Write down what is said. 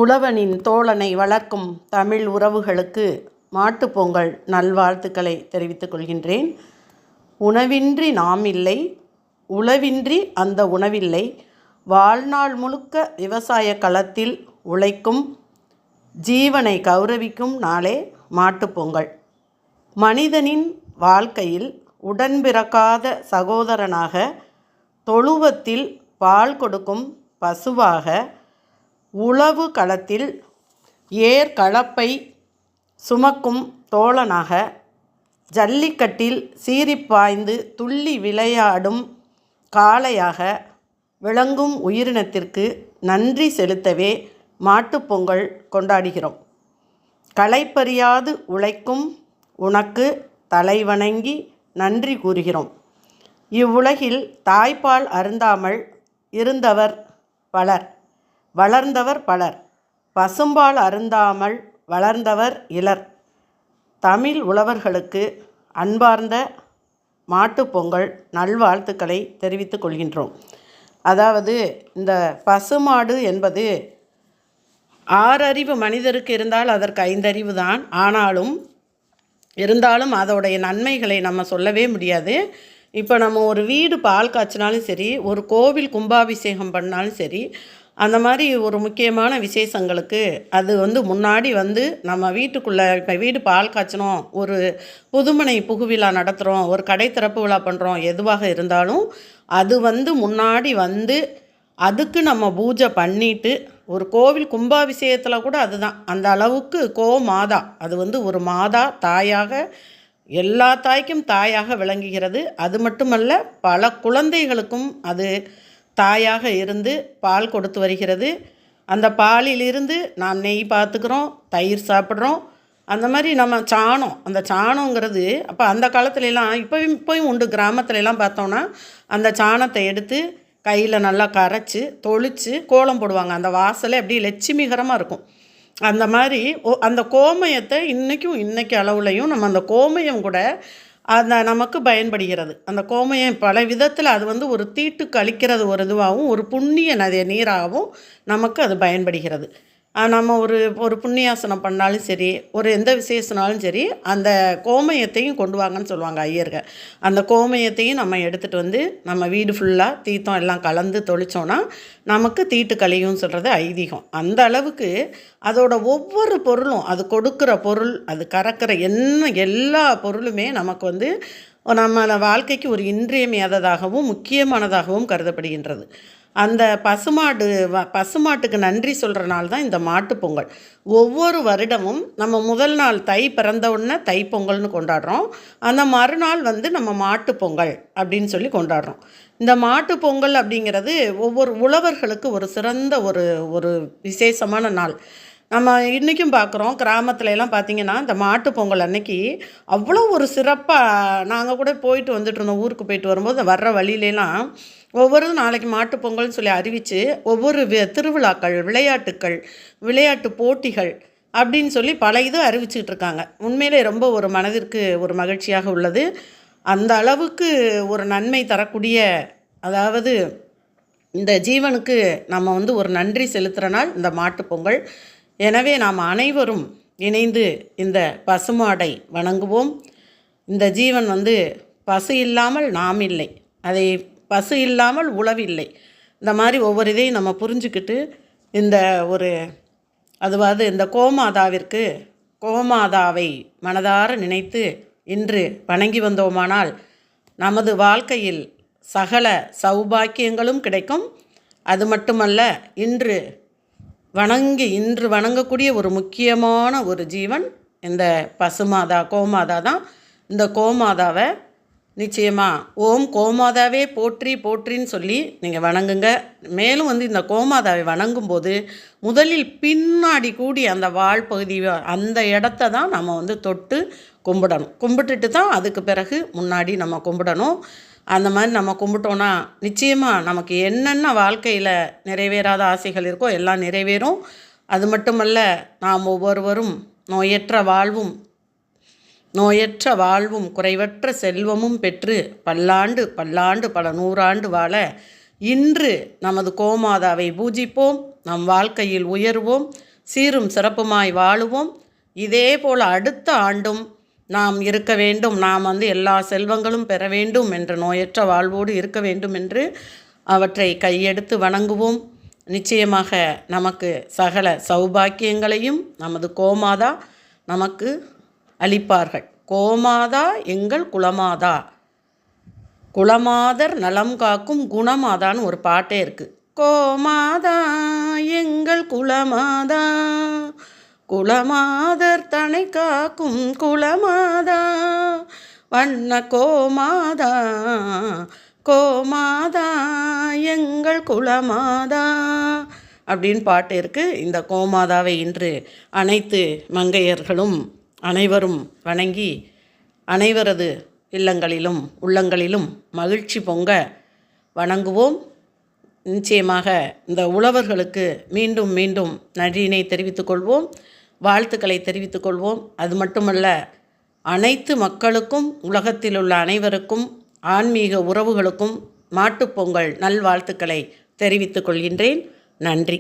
உழவனின் தோழனை வளர்க்கும் தமிழ் உறவுகளுக்கு மாட்டுப்பொங்கல் நல்வாழ்த்துக்களை தெரிவித்துக் கொள்கின்றேன். உணவின்றி நாம் இல்லை, உழவின்றி அந்த உணவில்லை. வாழ்நாள் முழுக்க விவசாய களத்தில் உழைக்கும் ஜீவனை கௌரவிக்கும் நாளே மாட்டுப்பொங்கல். மனிதனின் வாழ்க்கையில் உடன்பிறக்காத சகோதரனாக, தொழுவத்தில் பால் கொடுக்கும் பசுவாக, உழவு களத்தில் ஏர்கலப்பை சுமக்கும் தோழனாக, ஜல்லிக்கட்டில் சீறிப்பாய்ந்து துள்ளி விளையாடும் காளையாக விளங்கும் உயிரினத்திற்கு நன்றி செலுத்தவே மாட்டுப்பொங்கல் கொண்டாடுகிறோம். களைப்பறியாது உழைக்கும் உனக்கு தலைவணங்கி நன்றி கூறுகிறோம். இவ்வுலகில் தாய்ப்பால் அருந்தாமல் இருந்தவர் பலர், வளர்ந்தவர் பலர். பசும்பால் அருந்தாமல் வளர்ந்தவர் இலர். தமிழ் உழவர்களுக்கு அன்பார்ந்த மாட்டுப்பொங்கல் நல்வாழ்த்துக்களை தெரிவித்துக் கொள்கின்றோம். அதாவது இந்த பசுமாடு என்பது 6 அறிவு மனிதருக்கு இருந்தால் அதற்கு 5 அறிவு தான். இருந்தாலும் அதோடைய நன்மைகளை நம்ம சொல்லவே முடியாது. இப்போ நம்ம ஒரு வீடு பால் காய்ச்சினாலும் சரி, ஒரு கோவில் கும்பாபிஷேகம் பண்ணாலும் சரி, அந்த மாதிரி ஒரு முக்கியமான விசேஷங்களுக்கு அது முன்னாடி நம்ம வீட்டுக்குள்ளே இப்போ வீடு பால் காய்ச்சினோம், ஒரு புதுமனை புகுவிழா நடத்துகிறோம், ஒரு கடை திறப்பு விழா பண்ணுறோம், எதுவாக இருந்தாலும் அது முன்னாடி அதுக்கு நம்ம பூஜை பண்ணிட்டு, ஒரு கோவில் கும்பாபிஷேகத்தில் கூட அதுதான் அந்த அளவுக்கு கோமாதா, அது ஒரு மாதா தாயாக, எல்லா தாய்க்கும் தாயாக விளங்குகிறது. அது மட்டுமல்ல, பல குழந்தைகளுக்கும் அது தாயாக இருந்து பால் கொடுத்து வருகிறது. அந்த பாலிலிருந்து நாம் நெய் பார்த்துக்கிறோம், தயிர் சாப்பிட்றோம். அந்த மாதிரி நம்ம அந்த சாணங்கிறது அப்போ அந்த காலத்துலலாம் இப்போயும் உண்டு. கிராமத்துலலாம் பார்த்தோன்னா அந்த சாணத்தை எடுத்து கையில் நல்லா கரைச்சி தொளித்து கோலம் போடுவாங்க. அந்த வாசலே அப்படியே லட்சுமிகரமாக இருக்கும். அந்த மாதிரி அந்த கோமயத்தை இன்னைக்கு அளவுலையும் நம்ம அந்த கோமயம் கூட நமக்கு பயன்படுகிறது. அந்த கோமயம் பல விதத்தில் அது ஒரு தீட்டுக்கு அளிக்கிறது ஒரு இதுவாகவும், ஒரு புண்ணிய நீராகவும் நமக்கு அது பயன்படுகிறது. நம்ம ஒரு புண்ணியாசனம் பண்ணாலும் சரி, ஒரு எந்த விசேஷனாலும் சரி, அந்த கோமயத்தையும் கொண்டு வாங்கன்னு சொல்லுவாங்க ஐயர்கள். அந்த கோமயத்தையும் நம்ம எடுத்துகிட்டு நம்ம வீடு ஃபுல்லாக தீர்த்தம் எல்லாம் கலந்து தொளித்தோன்னா நமக்கு தீட்டு கழியும் சொல்கிறது ஐதீகம். அந்த அளவுக்கு அதோட ஒவ்வொரு பொருளும், அது கொடுக்குற பொருள், அது கறக்கிற எல்லா பொருளுமே நமக்கு நம்ம வாழ்க்கைக்கு ஒரு இன்றியமையாததாகவும் முக்கியமானதாகவும் கருதப்படுகின்றது. அந்த பசுமாட்டுக்கு நன்றி சொல்கிற நாள் தான் இந்த மாட்டுப்பொங்கல். ஒவ்வொரு வருடமும் நம்ம முதல் நாள் தை பிறந்த உடனே தைப்பொங்கல்னு கொண்டாடுறோம். அந்த மறுநாள் நம்ம மாட்டுப்பொங்கல் அப்படின்னு சொல்லி கொண்டாடுறோம். இந்த மாட்டுப்பொங்கல் அப்படிங்கிறது ஒவ்வொரு உழவர்களுக்கு ஒரு சிறந்த ஒரு விசேஷமான நாள். நம்ம இன்றைக்கும் பார்க்குறோம், கிராமத்துலலாம் பார்த்திங்கன்னா இந்த மாட்டுப்பொங்கல் அன்னைக்கு அவ்வளோ ஒரு சிறப்பாக நாங்கள் கூட போயிட்டு வந்துட்டு இருந்தோம். ஊருக்கு போயிட்டு வரும்போது வர்ற வழியிலலாம் ஒவ்வொரு நாளைக்கு மாட்டுப்பொங்கல்னு சொல்லி அறிவித்து ஒவ்வொரு திருவிழாக்கள், விளையாட்டு போட்டிகள் அப்படின்னு சொல்லி பல இது அறிவிச்சுக்கிட்டு இருக்காங்க. உண்மையிலே ரொம்ப ஒரு மனதிற்கு ஒரு மகிழ்ச்சியாக உள்ளது. அந்த அளவுக்கு ஒரு நன்மை தரக்கூடிய, அதாவது இந்த ஜீவனுக்கு நம்ம ஒரு நன்றி செலுத்துகிற நாள் இந்த மாட்டுப்பொங்கல். எனவே நாம் அனைவரும் இணைந்து இந்த பசுமாடை வணங்குவோம். இந்த ஜீவன் பசு இல்லாமல் நாம் இல்லை, அதை பசு இல்லாமல் உழவில்லை. இந்த மாதிரி ஒவ்வொரு இதையும் நம்ம புரிஞ்சுக்கிட்டு இந்த கோமாதாவை மனதார நினைத்து இன்று வணங்கி வந்தோமானால் நமது வாழ்க்கையில் சகல சௌபாக்கியங்களும் கிடைக்கும். அது மட்டுமல்ல, இன்று வணங்கக்கூடிய ஒரு முக்கியமான ஒரு ஜீவன் இந்த கோமாதா தான். இந்த கோமாதாவை நிச்சயமாக ஓம் கோமாதாவே போற்றி போற்றின்னு சொல்லி நீங்கள் வணங்குங்க. மேலும் இந்த கோமாதாவை வணங்கும்போது முதலில் பின்னாடி கூடி அந்த வால் பகுதி, அந்த இடத்த தான் நம்ம தொட்டு கும்பிடணும். கும்பிட்டுட்டு தான் அதுக்கு பிறகு முன்னாடி நம்ம கும்பிடணும். அந்த மாதிரி நம்ம கும்பிட்டோன்னா நிச்சயமாக நமக்கு என்னென்ன வாழ்க்கையில் நிறைவேறாத ஆசைகள் இருக்கோ எல்லாம் நிறைவேறும். அது மட்டுமல்ல, நாம் ஒவ்வொருவரும் நோயற்ற வாழ்வும் குறைவற்ற செல்வமும் பெற்று பல்லாண்டு பல நூறாண்டு வாழ இன்று நமது கோமாதாவை பூஜிப்போம், நம் வாழ்க்கையில் உயர்வோம், சீரும் சிறப்புமாய் வாழுவோம். இதே போல் அடுத்த ஆண்டும் நாம் இருக்க வேண்டும், நாம் எல்லா செல்வங்களும் பெற வேண்டும் என்ற நோயற்ற வாழ்வோடு இருக்க வேண்டும் என்று அவற்றை கையெடுத்து வணங்குவோம். நிச்சயமாக நமக்கு சகல சௌபாக்கியங்களையும் நமது கோமாதா நமக்கு அளிப்பார்கள். கோமாதா எங்கள் குலமாதா, குலமாதர் நலம் காக்கும் குணமாதான்னு ஒரு பாட்டே இருக்குது. கோமாதா எங்கள் குலமாதா, குலமாதர் தனை காக்கும் குலமாதா, வண்ண கோமாதா, கோமாதா எங்கள் குலமாதா அப்படின்னு பாட்டு இருக்குது. இந்த கோமாதாவை இன்று அனைத்து மங்கையர்களும் அனைவரும் வணங்கி அனைவரது இல்லங்களிலும் உள்ளங்களிலும் மகிழ்ச்சி பொங்க வணங்குவோம். நிச்சயமாக இந்த உழவர்களுக்கு மீண்டும் மீண்டும் நன்றியினை தெரிவித்துக்கொள்வோம், வாழ்த்துக்களை தெரிவித்துக்கொள்வோம். அது மட்டுமல்ல, அனைத்து மக்களுக்கும், உலகத்தில் உள்ள அனைவருக்கும், ஆன்மீக உறவுகளுக்கும் மாட்டுப்பொங்கல் நல்வாழ்த்துக்களை தெரிவித்துக் கொள்கின்றேன். நன்றி.